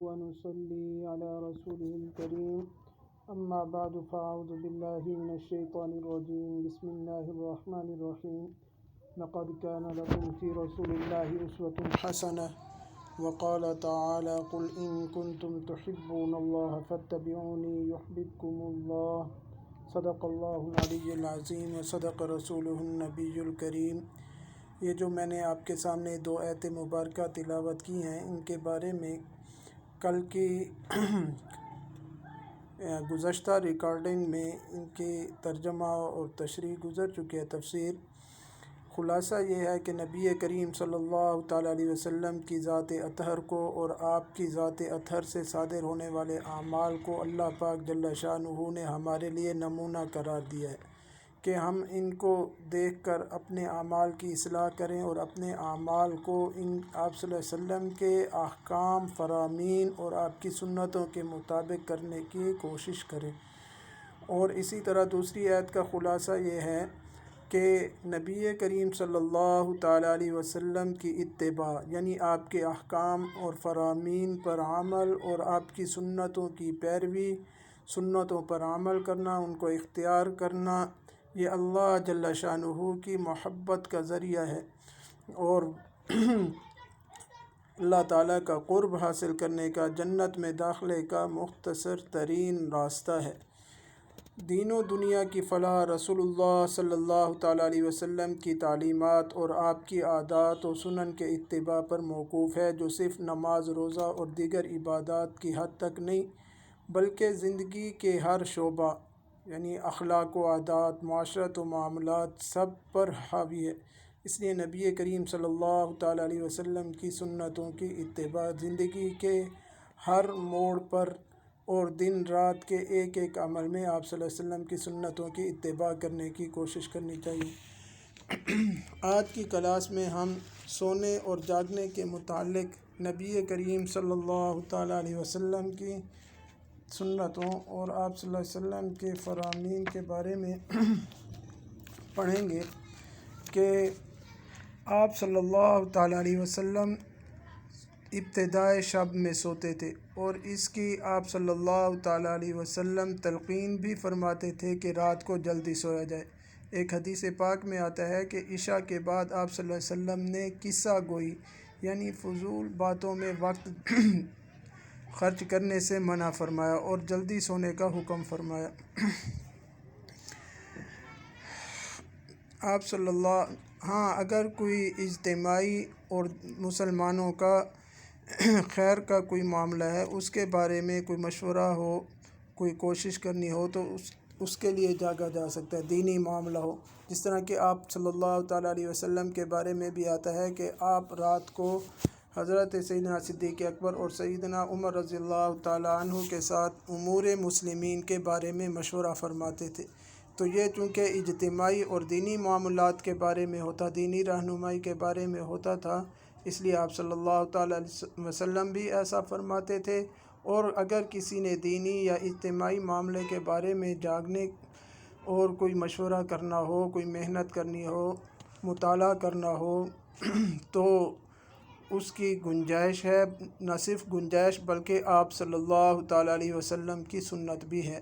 ونصلي على رسوله الكريم أما بعد فأعوذ بالله من الشيطان الرجيم بسم الله الرحمن الرحيم لقد كان لكم في رسول الله أسوة حسنة وقال تعالى قل إن كنتم تحبون الله فاتبعوني يحببكم الله صدق الله العلي العظيم وصدق رسوله النبي الكريم۔ یہ جو میں نے آپ کے سامنے دو آیت مبارکہ تلاوت کی ہیں، ان کے بارے میں کل کی گزشتہ ریکارڈنگ میں ان کی ترجمہ اور تشریح گزر چکی ہے، تفسیر۔ خلاصہ یہ ہے کہ نبی کریم صلی اللہ تعالیٰ علیہ وسلم کی ذات اطہر کو اور آپ کی ذات اطہر سے صادر ہونے والے اعمال کو اللہ پاک جل شانہ نے ہمارے لیے نمونہ قرار دیا ہے کہ ہم ان کو دیکھ کر اپنے اعمال کی اصلاح کریں اور اپنے اعمال کو ان آپ صلی اللہ علیہ وسلم کے احکام، فرامین اور آپ کی سنتوں کے مطابق کرنے کی کوشش کریں۔ اور اسی طرح دوسری آیت کا خلاصہ یہ ہے کہ نبی کریم صلی اللہ تعالیٰ علیہ وسلم کی اتباع، یعنی آپ کے احکام اور فرامین پر عمل اور آپ کی سنتوں کی پیروی، سنتوں پر عمل کرنا، ان کو اختیار کرنا، یہ اللہ جل شانہ کی محبت کا ذریعہ ہے اور اللہ تعالیٰ کا قرب حاصل کرنے کا، جنت میں داخلے کا مختصر ترین راستہ ہے۔ دین و دنیا کی فلاح رسول اللہ صلی اللہ تعالیٰ علیہ وسلم کی تعلیمات اور آپ کی عادات و سنن کے اتباع پر موقوف ہے، جو صرف نماز، روزہ اور دیگر عبادات کی حد تک نہیں بلکہ زندگی کے ہر شعبہ، یعنی اخلاق و عادات، معاشرت و معاملات، سب پر حاوی ہے۔ اس لیے نبی کریم صلی اللہ تعالیٰ علیہ وسلم کی سنتوں کی اتباع زندگی کے ہر موڑ پر اور دن رات کے ایک ایک عمل میں آپ صلی اللہ علیہ وسلم کی سنتوں کی اتباع کرنے کی کوشش کرنی چاہیے۔ آج کی کلاس میں ہم سونے اور جاگنے کے متعلق نبی کریم صلی اللہ تعالیٰ علیہ وسلم کی سنتوں اور آپ صلی اللہ علیہ وسلم کے فرامین کے بارے میں پڑھیں گے کہ آپ صلی اللہ تعالیٰ علیہ وسلم ابتدائے شب میں سوتے تھے، اور اس کی آپ صلی اللہ تعالیٰ علیہ وسلم تلقین بھی فرماتے تھے کہ رات کو جلدی سویا جائے۔ ایک حدیث پاک میں آتا ہے کہ عشاء کے بعد آپ صلی اللہ علیہ وسلم نے قصہ گوئی، یعنی فضول باتوں میں وقت خرچ کرنے سے منع فرمایا اور جلدی سونے کا حکم فرمایا۔ آپ صلی اللہ اگر کوئی اجتماعی اور مسلمانوں کا خیر کا کوئی معاملہ ہے، اس کے بارے میں کوئی مشورہ ہو، کوئی کوشش کرنی ہو تو اس کے لیے جاگا جا سکتا ہے، دینی معاملہ ہو۔ جس طرح کہ آپ صلی اللہ تعالیٰ علیہ وسلم کے بارے میں بھی آتا ہے کہ آپ رات کو حضرت سیدنا صدیق اکبر اور سیدنا عمر رضی اللہ تعالیٰ عنہ کے ساتھ امور مسلمین کے بارے میں مشورہ فرماتے تھے۔ تو یہ چونکہ اجتماعی اور دینی معاملات کے بارے میں ہوتا، دینی رہنمائی کے بارے میں ہوتا تھا، اس لیے آپ صلی اللہ تعالیٰ علیہ وسلم بھی ایسا فرماتے تھے۔ اور اگر کسی نے دینی یا اجتماعی معاملے کے بارے میں جاگنے اور کوئی مشورہ کرنا ہو، کوئی محنت کرنی ہو، مطالعہ کرنا ہو تو اس کی گنجائش ہے، نہ صرف گنجائش بلکہ آپ صلی اللہ تعالیٰ علیہ وسلم کی سنت بھی ہے۔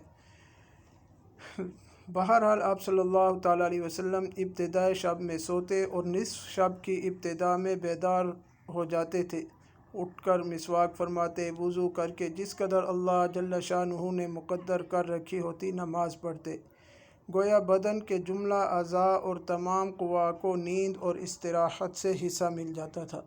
بہرحال آپ صلی اللہ تعالیٰ علیہ وسلم ابتدائے شب میں سوتے اور نصف شب کی ابتدا میں بیدار ہو جاتے تھے، اٹھ کر مسواک فرماتے، وضو کر کے جس قدر اللہ جل شانہ نے مقدر کر رکھی ہوتی نماز پڑھتے، گویا بدن کے جملہ اعضاء اور تمام قوا کو نیند اور استراحت سے حصہ مل جاتا تھا۔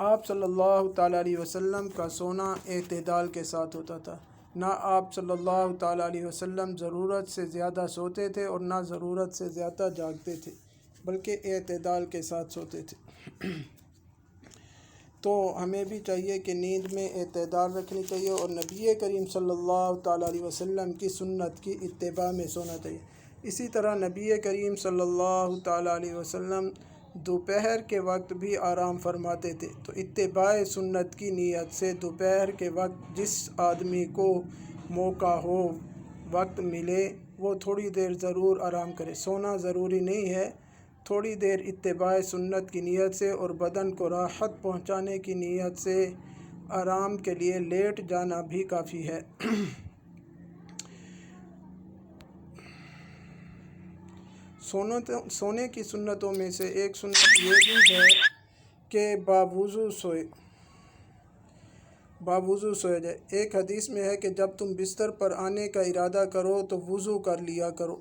آپ صلی اللہ تعالیٰ علیہ وسلم کا سونا اعتدال کے ساتھ ہوتا تھا، نہ آپ صلی اللہ تعالیٰ علیہ وسلم ضرورت سے زیادہ سوتے تھے اور نہ ضرورت سے زیادہ جاگتے تھے، بلکہ اعتدال کے ساتھ سوتے تھے۔ تو ہمیں بھی چاہیے کہ نیند میں اعتدال رکھنی چاہیے اور نبی کریم صلی اللہ تعالیٰ علیہ وسلم کی سنت کی اتباع میں سونا چاہیے۔ اسی طرح نبی کریم صلی اللہ تعالیٰ علیہ وسلم دوپہر کے وقت بھی آرام فرماتے تھے، تو اتباع سنت کی نیت سے دوپہر کے وقت جس آدمی کو موقع ہو، وقت ملے، وہ تھوڑی دیر ضرور آرام کرے۔ سونا ضروری نہیں ہے، تھوڑی دیر اتباع سنت کی نیت سے اور بدن کو راحت پہنچانے کی نیت سے آرام کے لیے لیٹ جانا بھی کافی ہے۔ سونے کی سنتوں میں سے ایک سنت یہ بھی ہے کہ باوضو سویا جائے۔ ایک حدیث میں ہے کہ جب تم بستر پر آنے کا ارادہ کرو تو وضو کر لیا کرو،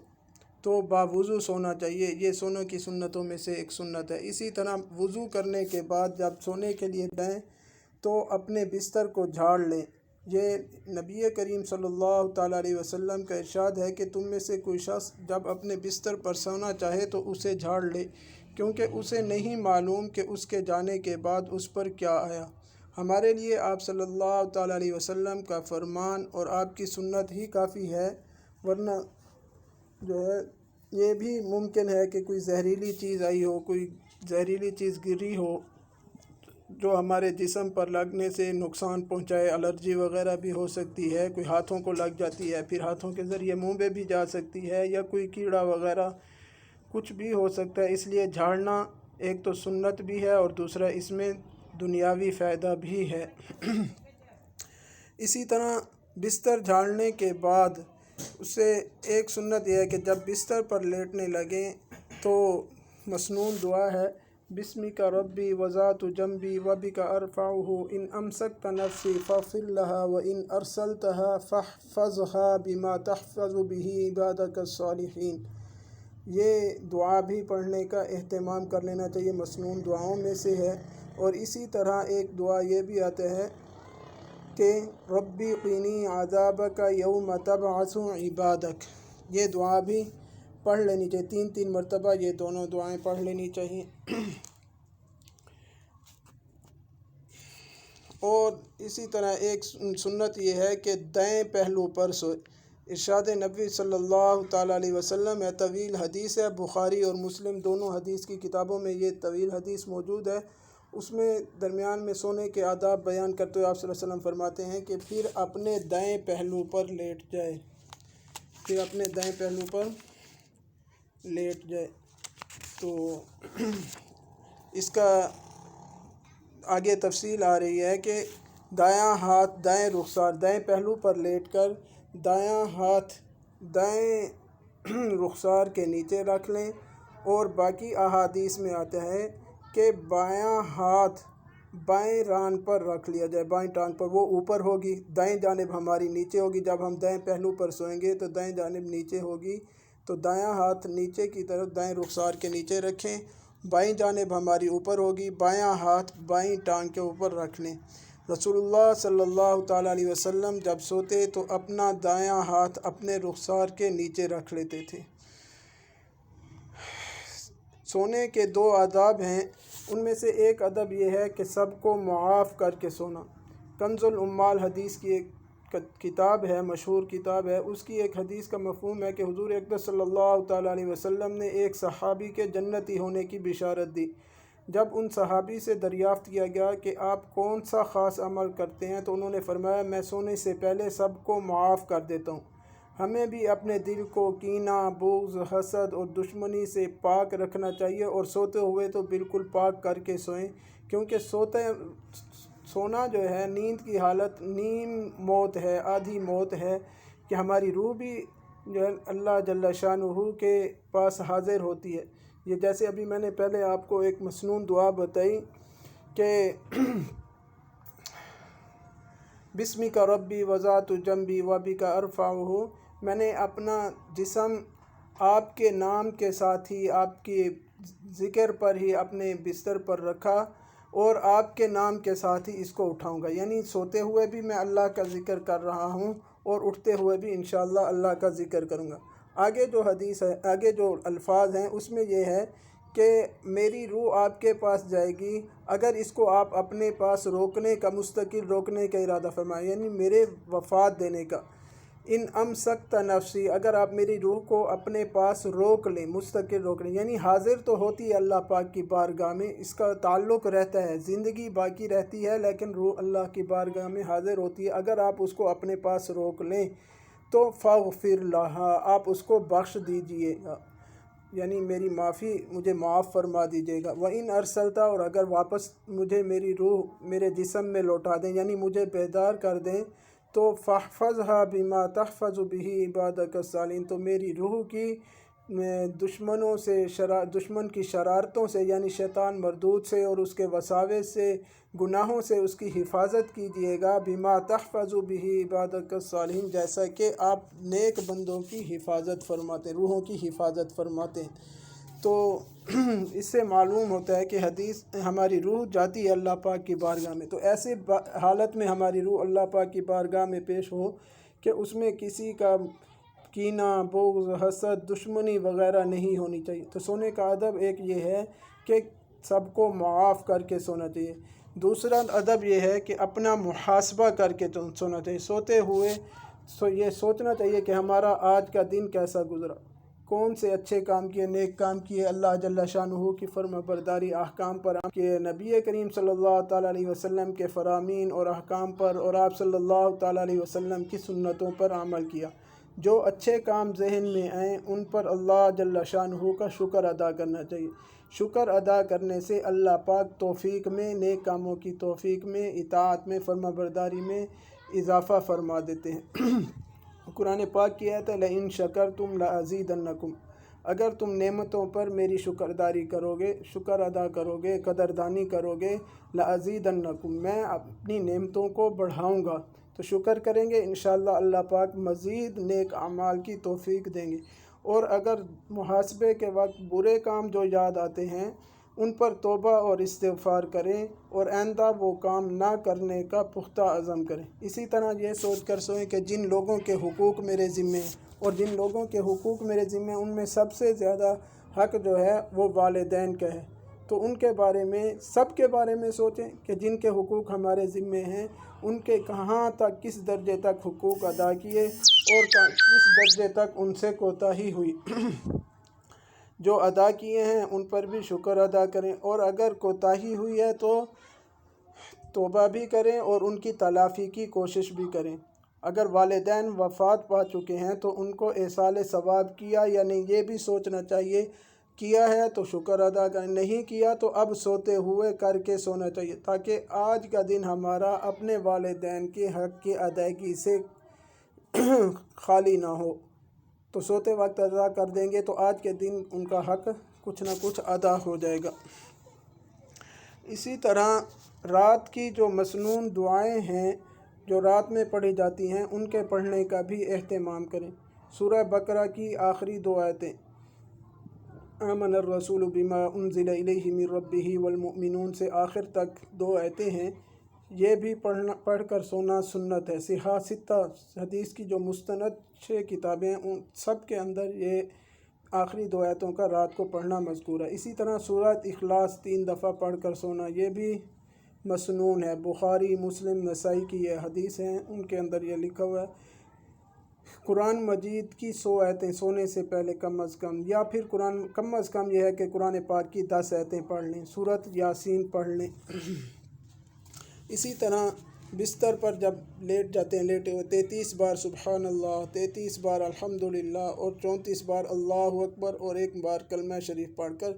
تو باوضو سونا چاہیے۔ یہ سونوں کی سنتوں میں سے ایک سنت ہے۔ اسی طرح وضو کرنے کے بعد جب سونے کے لیے جائیں تو اپنے بستر کو جھاڑ لیں۔ یہ نبی کریم صلی اللہ تعالیٰ علیہ وسلم کا ارشاد ہے کہ تم میں سے کوئی شخص جب اپنے بستر پر سونا چاہے تو اسے جھاڑ لے، کیونکہ اسے نہیں معلوم کہ اس کے جانے کے بعد اس پر کیا آیا۔ ہمارے لیے آپ صلی اللہ تعالیٰ علیہ وسلم کا فرمان اور آپ کی سنت ہی کافی ہے، ورنہ جو ہے یہ بھی ممکن ہے کہ کوئی زہریلی چیز آئی ہو، کوئی زہریلی چیز گری ہو جو ہمارے جسم پر لگنے سے نقصان پہنچائے، الرجی وغیرہ بھی ہو سکتی ہے، کوئی ہاتھوں کو لگ جاتی ہے، پھر ہاتھوں کے ذریعے منہ میں بھی جا سکتی ہے، یا کوئی کیڑا وغیرہ کچھ بھی ہو سکتا ہے۔ اس لیے جھاڑنا ایک تو سنت بھی ہے اور دوسرا اس میں دنیاوی فائدہ بھی ہے۔ اسی طرح بستر جھاڑنے کے بعد اسے ایک سنت یہ ہے کہ جب بستر پر لیٹنے لگیں تو مسنون دعا ہے، بسمک ربی وضعت جنبی وبک ارفعہ ان امسکت نفسی فاغفر لها وان ارسلتها فاحفظها بما تحفظ به عبادک الصالحین۔ یہ دعا بھی پڑھنے کا اہتمام کر لینا چاہیے، مسنون دعاؤں میں سے ہے۔ اور اسی طرح ایک دعا یہ بھی آتا ہے کہ ربی قینی عذابک یوم تبعث عبادک۔ یہ دعا بھی پڑھ لینی چاہیے، 3 مرتبہ یہ دونوں دعائیں پڑھ لینی چاہیے۔ اور اسی طرح ایک سنت یہ ہے کہ دائیں پہلو پر سوئے۔ ارشاد نبی صلی اللہ تعالیٰ علیہ وسلم ہے، طویل حدیث ہے، بخاری اور مسلم دونوں حدیث کی کتابوں میں یہ طویل حدیث موجود ہے۔ اس میں درمیان میں سونے کے آداب بیان کرتے ہوئے آپ صلی اللہ علیہ وسلم فرماتے ہیں کہ پھر اپنے دائیں پہلو پر لیٹ جائے، تو اس کا آگے تفصیل آ رہی ہے کہ دایاں ہاتھ دائیں رخسار، دائیں پہلو پر لیٹ کر دایاں ہاتھ دائیں رخسار کے نیچے رکھ لیں، اور باقی احادیث میں آتا ہے کہ بایاں ہاتھ بائیں ران پر رکھ لیا جائے، بائیں ٹانگ پر، وہ اوپر ہوگی، دائیں جانب ہماری نیچے ہوگی۔ جب ہم دائیں پہلو پر سوئیں گے تو دائیں جانب نیچے ہوگی، تو دایاں ہاتھ نیچے کی طرف دائیں رخسار کے نیچے رکھیں، بائیں جانب ہماری اوپر ہوگی، بایاں ہاتھ بائیں ٹانگ کے اوپر رکھ لیں۔ رسول اللہ صلی اللہ تعالیٰ علیہ وسلم جب سوتے تو اپنا دایاں ہاتھ اپنے رخسار کے نیچے رکھ لیتے تھے۔ سونے کے 2 آداب ہیں، ان میں سے ایک ادب یہ ہے کہ سب کو معاف کر کے سونا۔ کنز العمال حدیث کی ایک کتاب ہے، مشہور کتاب ہے، اس کی ایک حدیث کا مفہوم ہے کہ حضور اقدس صلی اللہ تعالیٰ علیہ وسلم نے ایک صحابی کے جنتی ہونے کی بشارت دی۔ جب ان صحابی سے دریافت کیا گیا کہ آپ کون سا خاص عمل کرتے ہیں تو انہوں نے فرمایا، میں سونے سے پہلے سب کو معاف کر دیتا ہوں۔ ہمیں بھی اپنے دل کو کینہ، بغض، حسد اور دشمنی سے پاک رکھنا چاہیے، اور سوتے ہوئے تو بالکل پاک کر کے سوئیں، کیونکہ سونا جو ہے نیند کی حالت نیم موت ہے، آدھی موت ہے، کہ ہماری روح بھی جو ہے اللہ جل شانہ کے پاس حاضر ہوتی ہے۔ یہ جیسے ابھی میں نے پہلے آپ کو ایک مسنون دعا بتائی کہ بسمک ربی وضعت جنبی وبک ارفعہ، میں نے اپنا جسم آپ کے نام کے ساتھ ہی، آپ کے ذکر پر ہی اپنے بستر پر رکھا، اور آپ کے نام کے ساتھ ہی اس کو اٹھاؤں گا، یعنی سوتے ہوئے بھی میں اللہ کا ذکر کر رہا ہوں اور اٹھتے ہوئے بھی انشاءاللہ اللہ کا ذکر کروں گا۔ آگے جو حدیث ہے، آگے جو الفاظ ہیں اس میں یہ ہے کہ میری روح آپ کے پاس جائے گی اگر اس کو آپ اپنے پاس روکنے کا، مستقل روکنے کا ارادہ فرمائیں، یعنی میرے وفات دینے کا۔ ان امسکت نفسی، اگر آپ میری روح کو اپنے پاس روک لیں، مستقل روک لیں، یعنی حاضر تو ہوتی ہے اللہ پاک کی بارگاہ میں، اس کا تعلق رہتا ہے، زندگی باقی رہتی ہے لیکن روح اللہ کی بارگاہ میں حاضر ہوتی ہے۔ اگر آپ اس کو اپنے پاس روک لیں تو فاغفر لہا، آپ اس کو بخش دیجئے گا، یعنی میری معافی مجھے معاف فرما دیجیے گا۔ وَإِنْ أَرْسَلْتَ، اور اگر واپس مجھے میری روح میرے جسم میں لوٹا دیں، یعنی مجھے بیدار کر دیں، تو فَاحْفَظْهَا بِمَا تَحْفَظُ بِهِ عِبَادَكَ الصَّالِحِينَ، تو میری روح کی دشمنوں سے دشمن کی شرارتوں سے، یعنی شیطان مردود سے اور اس کے وساوس سے، گناہوں سے اس کی حفاظت کیجیے گا۔ بِمَا تَحْفَظُ بِهِ عِبَادَكَ الصَّالِحِينَ، جیسا کہ آپ نیک بندوں کی حفاظت فرماتے ہیں، روحوں کی حفاظت فرماتے ہیں۔ تو اس سے معلوم ہوتا ہے کہ حدیث ہماری روح جاتی ہے اللہ پاک کی بارگاہ میں، تو ایسے حالت میں ہماری روح اللہ پاک کی بارگاہ میں پیش ہو کہ اس میں کسی کا کینہ، بغض، حسد، دشمنی وغیرہ نہیں ہونی چاہیے۔ تو سونے کا ادب ایک یہ ہے کہ سب کو معاف کر کے سونا چاہیے۔ دوسرا ادب یہ ہے کہ اپنا محاسبہ کر کے سونا چاہیے۔ سوتے ہوئے یہ سوچنا چاہیے کہ ہمارا آج کا دن کیسا گزرا، کون سے اچھے کام کیے، نیک کام کیے، اللہ جل شانہ کی فرما برداری احکام پر کہ نبی کریم صلی اللہ تعالیٰ علیہ وسلم کے فرامین اور احکام پر اور آپ صلی اللہ تعالیٰ علیہ وسلم کی سنتوں پر عمل کیا۔ جو اچھے کام ذہن میں آئیں ان پر اللہ جل شانہ کا شکر ادا کرنا چاہیے۔ شکر ادا کرنے سے اللہ پاک توفیق میں، نیک کاموں کی توفیق میں، اطاعت میں، فرما برداری میں اضافہ فرما دیتے ہیں۔ قرآن پاک کی آیت ہے لَإِن شَكَرْتُمْ لَأَزِيدَنَّكُمْ، اگر تم نعمتوں پر میری شکرداری کرو گے، شکر ادا کرو گے، قدردانی کرو گے، لَأَزِيدَنَّكُمْ، میں اپنی نعمتوں کو بڑھاؤں گا۔ تو شکر کریں گے انشاءاللہ اللہ پاک مزید نیک اعمال کی توفیق دیں گے۔ اور اگر محاسبے کے وقت برے کام جو یاد آتے ہیں ان پر توبہ اور استغفار کریں اور آئندہ وہ کام نہ کرنے کا پختہ عزم کریں۔ اسی طرح یہ سوچ کر سوئیں کہ جن لوگوں کے حقوق میرے ذمے ہیں اور جن لوگوں کے حقوق میرے ذمے ہیں ان میں سب سے زیادہ حق جو ہے وہ والدین کا ہے، تو ان کے بارے میں، سب کے بارے میں سوچیں کہ جن کے حقوق ہمارے ذمے ہیں ان کے کہاں تک، کس درجے تک حقوق ادا کیے اور کس درجے تک ان سے کوتاہی ہوئی۔ جو ادا کیے ہیں ان پر بھی شکر ادا کریں، اور اگر کوتاہی ہوئی ہے تو توبہ بھی کریں اور ان کی تلافی کی کوشش بھی کریں۔ اگر والدین وفات پا چکے ہیں تو ان کو ایصال ثواب کیا یا نہیں یہ بھی سوچنا چاہیے۔ کیا ہے تو شکر ادا کریں، نہیں کیا تو اب سوتے ہوئے کر کے سونا چاہیے، تاکہ آج کا دن ہمارا اپنے والدین کے حق کی ادائیگی سے خالی نہ ہو۔ تو سوتے وقت ادا کر دیں گے تو آج کے دن ان کا حق کچھ نہ کچھ ادا ہو جائے گا۔ اسی طرح رات کی جو مسنون دعائیں ہیں جو رات میں پڑھی جاتی ہیں ان کے پڑھنے کا بھی اہتمام کریں۔ سورہ بقرہ کی آخری دو آیتیں آمن الرسول بما انزل الیہ من ربہ والمؤمنون سے آخر تک دو آیتیں ہیں، یہ بھی پڑھ کر سونا سنت ہے۔ صحاح ستہ حدیث کی جو مستند 6 کتابیں ہیں ان سب کے اندر یہ آخری دو آیتوں کا رات کو پڑھنا مذکور ہے۔ اسی طرح سورہ اخلاص 3 دفعہ پڑھ کر سونا یہ بھی مسنون ہے۔ بخاری، مسلم، نسائی کی یہ حدیث ہیں، ان کے اندر یہ لکھا ہوا ہے قرآن مجید کی 100 آیتیں سونے سے پہلے کم از کم، یا پھر قرآن کم از کم یہ ہے کہ قرآن پاک کی 10 آیتیں پڑھ لیں، سورۃ یاسین پڑھ لیں۔ اسی طرح بستر پر جب لیٹ جاتے ہیں، لیٹے ہوئے 33 بار سبحان اللہ، 33 بار الحمدللہ اور 34 بار اللہ اکبر اور 1 بار کلمہ شریف پڑھ کر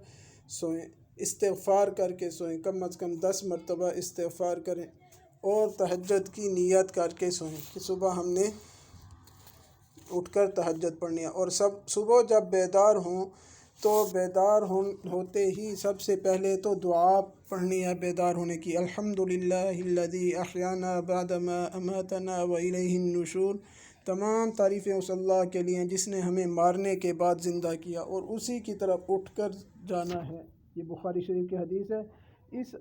سوئیں۔ استغفار کر کے سوئیں، کم از کم 10 مرتبہ استغفار کریں، اور تہجد کی نیت کر کے سوئیں کہ صبح ہم نے اٹھ کر تہجد پڑھنی ہے۔ اور صبح جب بیدار ہوں تو بیدار ہوتے ہی سب سے پہلے تو دعا پڑھنی ہے بیدار ہونے کی، الحمدللہ الذی احیانا بعد ما اماتنا والیہ النشور، تمام تعریفیں اس اللہ کے لیے ہیں جس نے ہمیں مارنے کے بعد زندہ کیا اور اسی کی طرف اٹھ کر جانا ہے۔ یہ بخاری شریف کی حدیث ہے۔ اس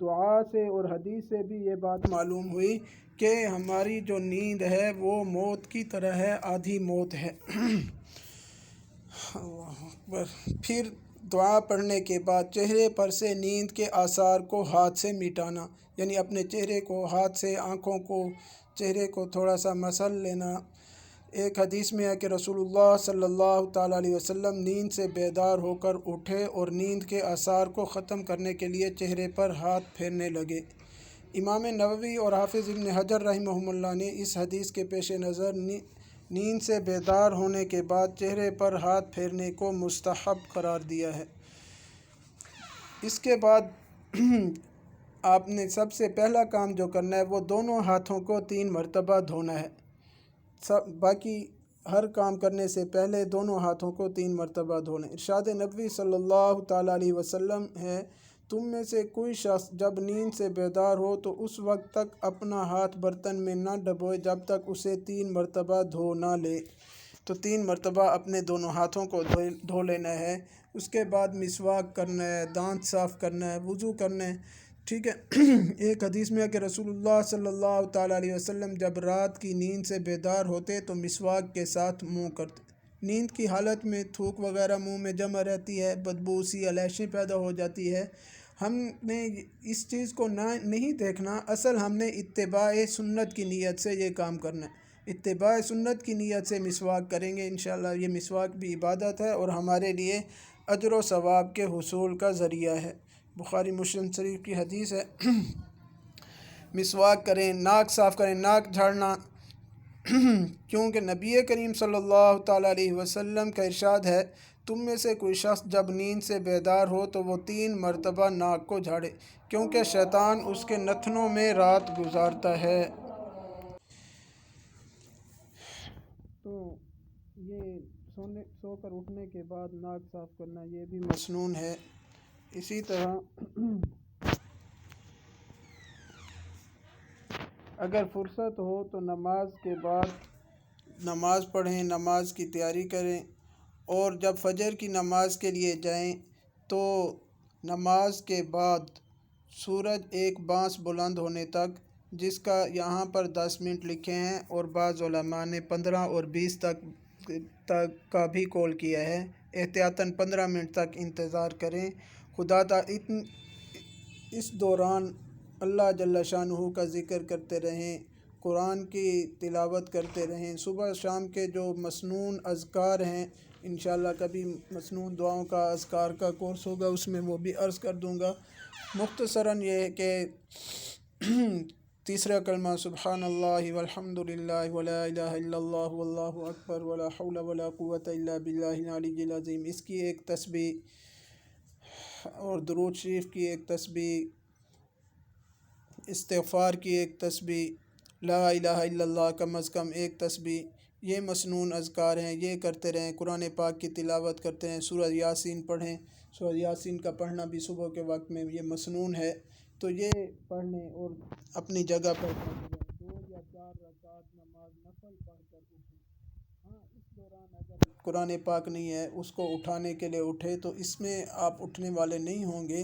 دعا سے اور حدیث سے بھی یہ بات معلوم ہوئی کہ ہماری جو نیند ہے وہ موت کی طرح ہے، آدھی موت ہے۔ اللہ اکبر۔ پھر دعا پڑھنے کے بعد چہرے پر سے نیند کے آثار کو ہاتھ سے مٹانا، یعنی اپنے چہرے کو ہاتھ سے، آنکھوں کو، چہرے کو تھوڑا سا مسل لینا۔ ایک حدیث میں ہے کہ رسول اللہ صلی اللہ تعالیٰ علیہ وسلم نیند سے بیدار ہو کر اٹھے اور نیند کے آثار کو ختم کرنے کے لیے چہرے پر ہاتھ پھیرنے لگے۔ امام نووی اور حافظ ابن حجر رحمہ اللہ نے اس حدیث کے پیش نظر نیند سے بیدار ہونے کے بعد چہرے پر ہاتھ پھیرنے کو مستحب قرار دیا ہے۔ اس کے بعد آپ نے سب سے پہلا کام جو کرنا ہے وہ دونوں ہاتھوں کو 3 مرتبہ دھونا ہے۔ باقی ہر کام کرنے سے پہلے دونوں ہاتھوں کو 3 مرتبہ دھونا ہے۔ ارشاد نبوی صلی اللہ تعالیٰ علیہ وسلم ہے، تم میں سے کوئی شخص جب نیند سے بیدار ہو تو اس وقت تک اپنا ہاتھ برتن میں نہ ڈبوئے جب تک اسے 3 مرتبہ دھو نہ لے۔ تو 3 مرتبہ اپنے دونوں ہاتھوں کو دھو لینا ہے۔ اس کے بعد مسواک کرنا ہے، دانت صاف کرنا ہے، وضو کرنا ہے، ٹھیک ہے۔ ایک حدیث میں ہے کہ رسول اللہ صلی اللہ تعالیٰ علیہ وسلم جب رات کی نیند سے بیدار ہوتے تو مسواک کے ساتھ منہ کرتے۔ نیند کی حالت میں تھوک وغیرہ منہ میں جمع رہتی ہے، بدبو سی علیشیں پیدا ہو جاتی ہے۔ ہم نے اس چیز کو نہیں دیکھنا، اصل ہم نے اتباع سنت کی نیت سے یہ کام کرنا ہے۔ اتباع سنت کی نیت سے مسواک کریں گے انشاءاللہ۔ یہ مسواک بھی عبادت ہے اور ہمارے لیے اجر و ثواب کے حصول کا ذریعہ ہے۔ بخاری مسلم شریف کی حدیث ہے۔ مسواک کریں، ناک صاف کریں، ناک جھاڑنا، کیونکہ نبی کریم صلی اللہ تعالیٰ علیہ وسلم کا ارشاد ہے، تم میں سے کوئی شخص جب نیند سے بیدار ہو تو وہ 3 مرتبہ ناک کو جھاڑے، کیونکہ شیطان اس کے نتنوں میں رات گزارتا ہے۔ تو یہ سو کر اٹھنے کے بعد ناک صاف کرنا یہ بھی مسنون ہے۔ اسی طرح اگر فرصت ہو تو نماز کے بعد نماز پڑھیں، نماز کی تیاری کریں، اور جب فجر کی نماز کے لیے جائیں تو نماز کے بعد سورج ایک بانس بلند ہونے تک، جس کا یہاں پر 10 منٹ لکھے ہیں اور بعض علماء نے 15 اور 20 تک کا بھی قول کیا ہے، احتیاطاً 15 منٹ تک انتظار کریں۔ خدا اس دوران اللہ جل شانہ کا ذکر کرتے رہیں، قرآن کی تلاوت کرتے رہیں۔ صبح شام کے جو مسنون اذکار ہیں، انشاءاللہ کبھی مسنون دعاؤں کا اذکار کا کورس ہوگا، اس میں وہ بھی عرض کر دوں گا۔ مختصراً یہ ہے کہ تیسرا کلمہ سبحان اللہ والحمد للہ ولا الہ الا اللہ واللہ اکبر ولا حول ولا قوة الا باللہ العلی العظیم، اس کی ایک تسبیح، اور درود شریف کی ایک تسبیح، استغفار کی ایک تسبیح، لا الہ الا اللہ کم از کم ایک تسبیح، یہ مسنون اذکار ہیں، یہ کرتے رہیں۔ قرآن پاک کی تلاوت کرتے ہیں، سورہ یاسین پڑھیں، سورہ یاسین کا پڑھنا بھی صبح کے وقت میں یہ مسنون ہے، تو یہ پڑھ لیں اور اپنی جگہ پر 2 یا 4 رکعت نماز نفل پڑھ کر اٹھیں۔ ہاں، اس دوران اگر قرآن پاک نہیں ہے اس کو اٹھانے کے لیے اٹھے تو اس میں آپ اٹھنے والے نہیں ہوں گے،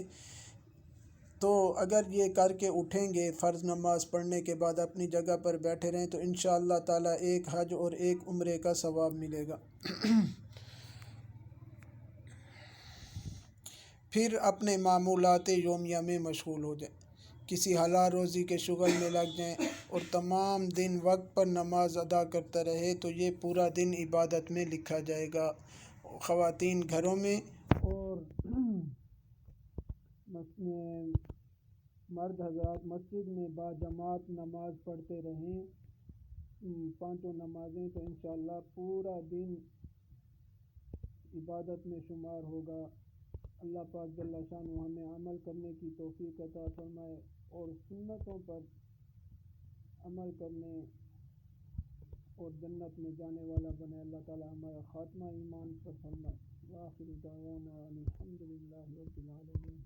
تو اگر یہ کر کے اٹھیں گے فرض نماز پڑھنے کے بعد اپنی جگہ پر بیٹھے رہیں تو انشاءاللہ تعالیٰ ایک حج اور ایک عمرے کا ثواب ملے گا۔ پھر اپنے معمولات یومیہ میں مشغول ہو جائیں، کسی حلال روزی کے شغل میں لگ جائیں اور تمام دن وقت پر نماز ادا کرتا رہے تو یہ پورا دن عبادت میں لکھا جائے گا۔ خواتین گھروں میں اور مرد حضرات مسجد میں باجماعت نماز پڑھتے رہیں، 5 نمازیں، تو انشاءاللہ پورا دن عبادت میں شمار ہوگا۔ اللہ پاک جل شانہ ہمیں عمل کرنے کی توفیق عطا فرمائے اور سنتوں پر عمل کرنے اور جنت میں جانے والا بنائے۔ اللہ تعالی ہمارا خاتمہ ایمان پر فرمائے۔ وآخر دعوانا الحمد للہ رب العالمین۔